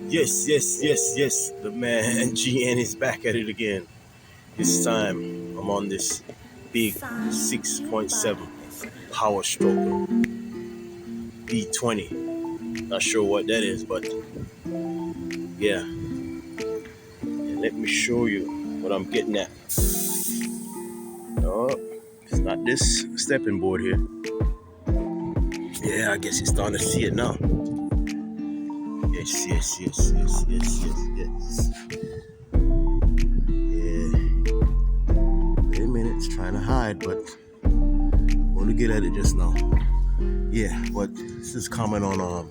Yes, yes, yes, yes. The man GN is back at it again. This time I'm on this big Son, you body 6.7 this beat. Power Stroker B20. Not sure what that is, but yeah. And let me show you what I'm getting at. Oh, it's not this stepping board here. Yeah, I guess you're starting to see it now. Yes, yes, yes, yes, yes, yes, yes. Yeah. Wait a minute, it's trying to hide, but I want to get at it just now. Yeah, but this is common on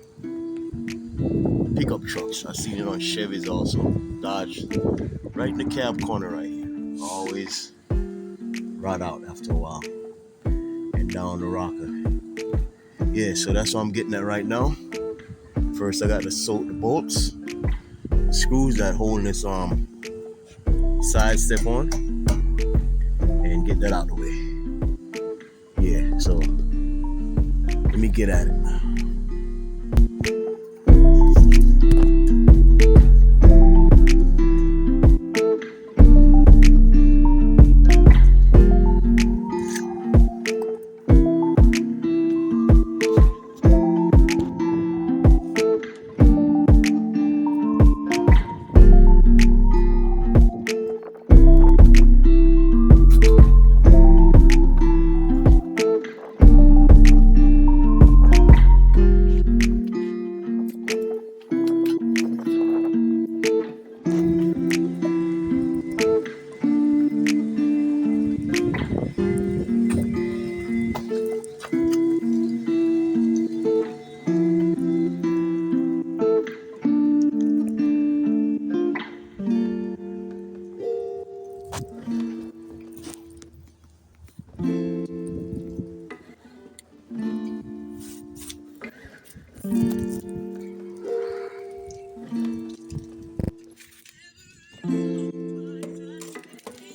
pickup trucks. I've seen it on Chevys also. Dodge, right in the cab corner right here. Always rot out after a while. And down the rocker. Yeah, so that's what I'm getting at right now. First I got to soak the bolts, the screws that hold this side step on, and get that out of the way. Yeah, so let me get at it.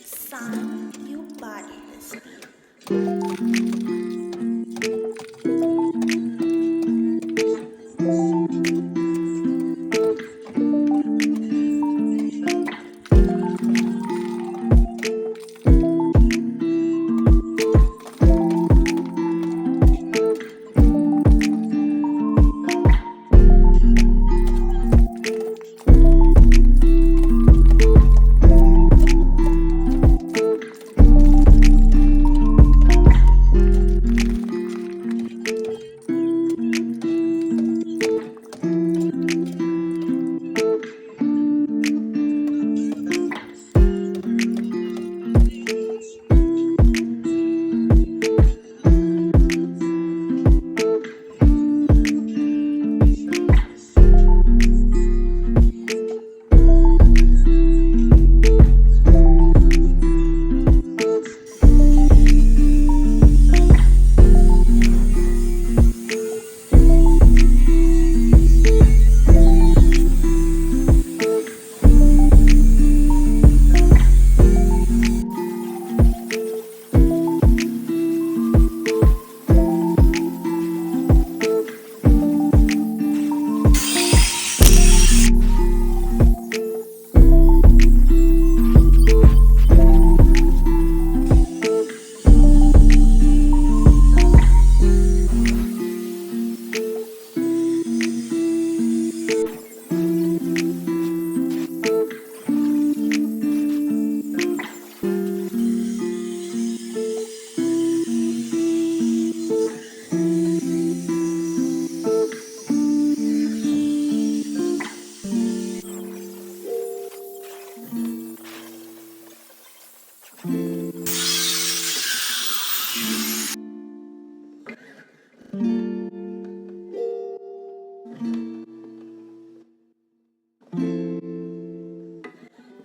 Son, you body this beat.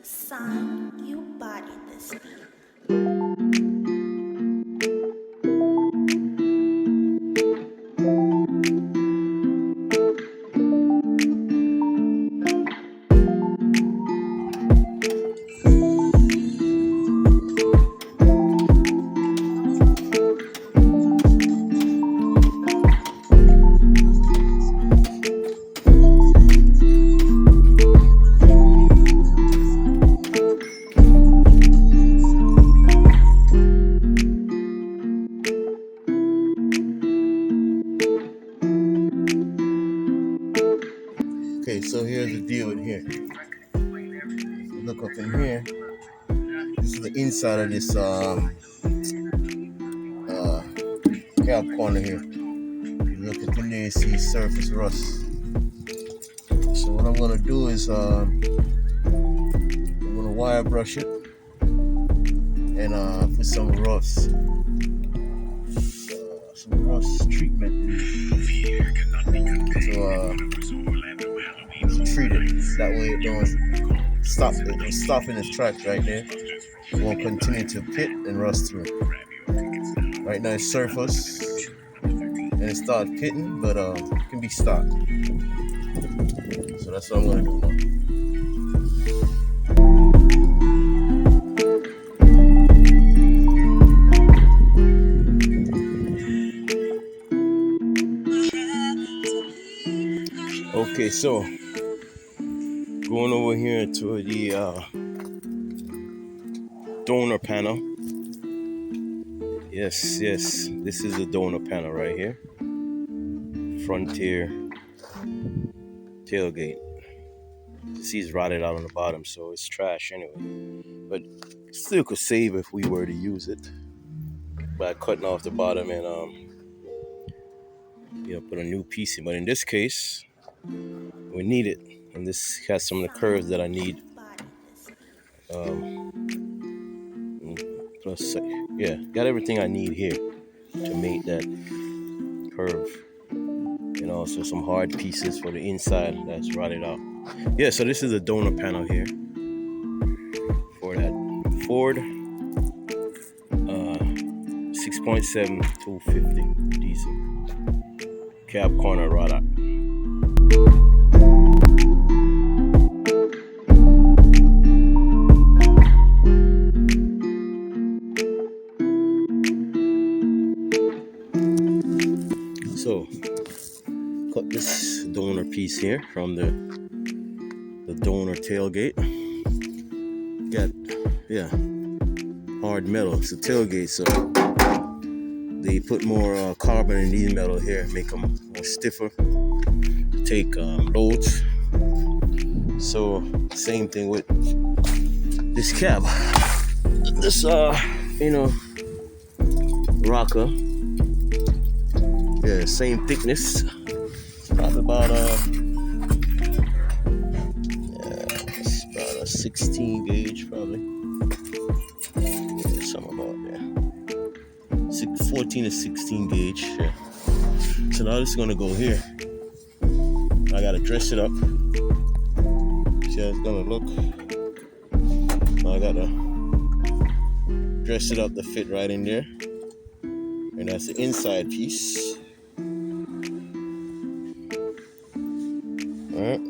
Son, you body this beat. Okay, so here's the deal with here. Look up in here. This is the inside of this cab corner here. You look up in there, you see surface rust. So what I'm gonna do is I'm gonna wire brush it and put some rust treatment to treat it. That way it don't stop. It will stop in its tracks right there. It won't continue to pit and rust through. Right now it's surface and it starts pitting, but it can be stopped. So that's what I'm gonna do now. Okay, so going over here to the donor panel. Yes, this is the donor panel right here. Frontier tailgate. You see it's rotted out on the bottom, so it's trash anyway. But still could save if we were to use it by cutting off the bottom and put a new piece in. But in this case, we need it, and this has some of the curves that I need. Plus, got everything I need here to make that curve, and also some hard pieces for the inside that's rotted out. Yeah, so this is the donor panel here for that Ford 6.7 250 diesel cab corner rod out. So cut this donor piece here from the donor tailgate. Got hard metal. It's a tailgate, so they put more carbon in these metal here, make them more stiffer to take loads. So same thing with this cab. This rocker. Yeah, same thickness. It's probably about it's about a 16 gauge probably. Yeah, something about there. 14 to 16 gauge. Yeah. So now this is gonna go here. I gotta dress it up. See how it's gonna look. Now I gotta dress it up to fit right in there. And that's the inside piece. Alright.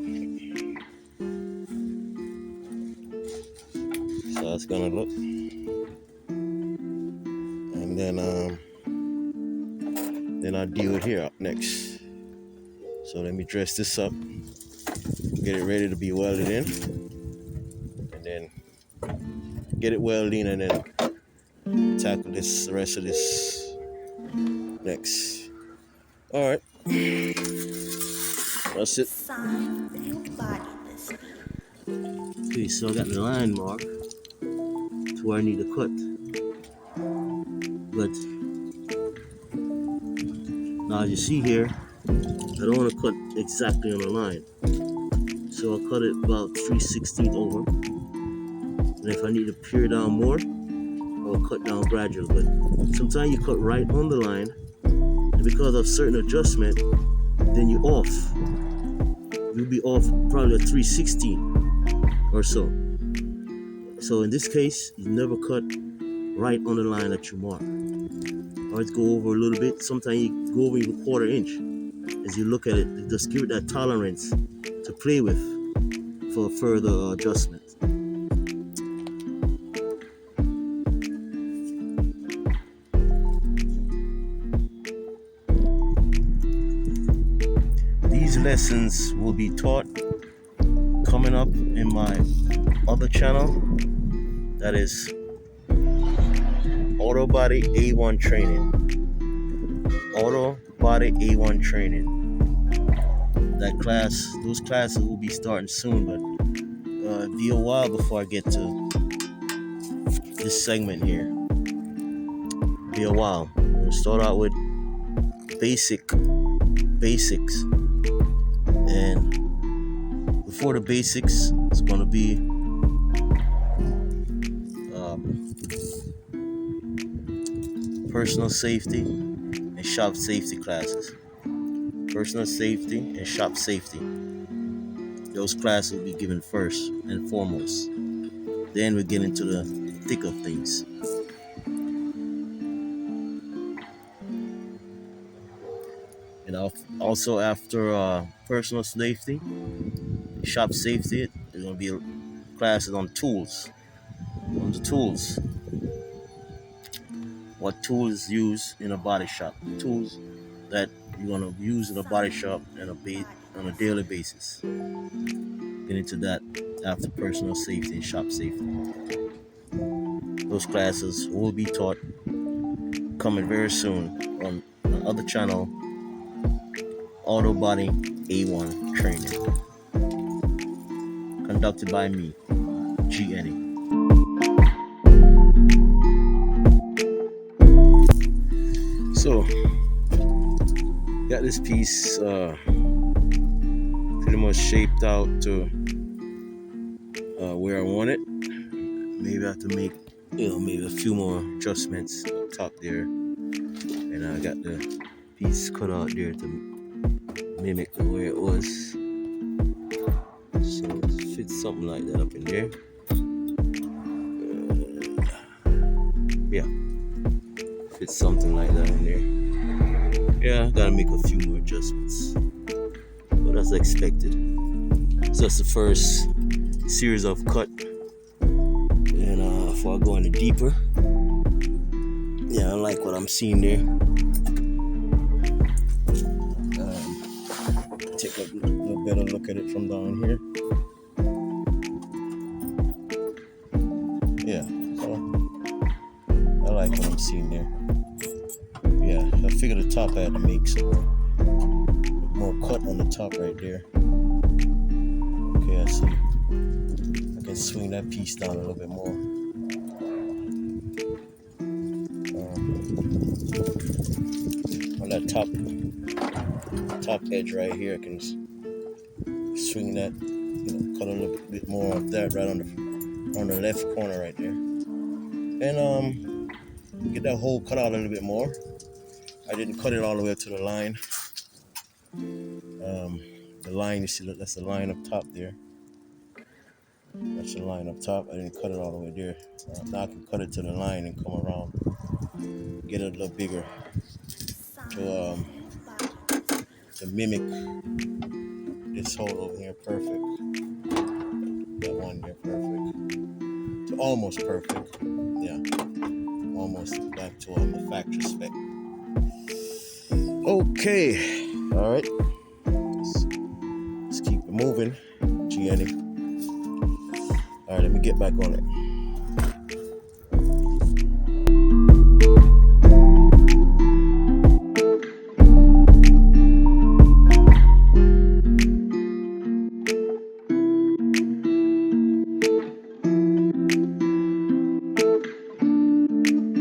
So that's gonna look. And then I'll deal with here up next. So let me dress this up, get it ready to be welded in, and then get it welded in, and then tackle the rest of this next. Alright. That's it. Okay, so I got the line mark to where I need to cut. But now as you see here, I don't want to cut exactly on the line. So I'll cut it about 3/16 over. And if I need to pare down more, I'll cut down gradually. But sometimes you cut right on the line, and because of certain adjustment, then you're off. You'll be off probably a 3/16 or so. So in this case, you never cut right on the line that you mark. Always go over a little bit. Sometimes you go over even 1/4 inch. As you look at it, just give it that tolerance to play with for further adjustment. These lessons will be taught coming up in my other channel, that is Auto Body A1 Training. Auto Body A1 Training. that class, those classes will be starting soon, but it'll be a while before I get to this segment here. It'll be a while. I'm gonna start out with basics, and before the basics, it's gonna be personal safety and shop safety classes. Personal safety and shop safety. Those classes will be given first and foremost. Then we get into the thick of things. And also after personal safety, shop safety, there's gonna be classes on tools. On the tools. What tools use in a body shop? Tools that you're gonna use in a body shop on a daily basis. Get into that after personal safety and shop safety. Those classes will be taught coming very soon on the other channel, Auto Body A1 Training, conducted by me, GNE. So, got this piece pretty much shaped out to where I want it. Maybe I have to make, maybe a few more adjustments up top there. And I got the piece cut out there to mimic the way it was. So it fits something like that up in there. Yeah, fits something like that in there. Yeah, gotta make a few more adjustments, but that's expected. So that's the first series of cut. And before I go any deeper, yeah, I like what I'm seeing there. Take a little better look at it from down here. Yeah, so I like what I'm seeing there. Yeah, I figured the top I had to make some more cut on the top right there. Okay, I see. I can swing that piece down a little bit more. On that top edge right here, I can swing that, cut a little bit more of that right on the left corner right there, and get that hole cut out a little bit more. I didn't cut it all the way up to the line. The line, you see, that's the line up top there. That's the line up top. I didn't cut it all the way there. Now I can cut it to the line and come around, get it a little bigger to mimic this hole over here. Perfect. That one here, perfect. To almost perfect. Yeah, almost back to the factory spec. Okay, all right. Let's keep it moving, GNE. All right, let me get back on it.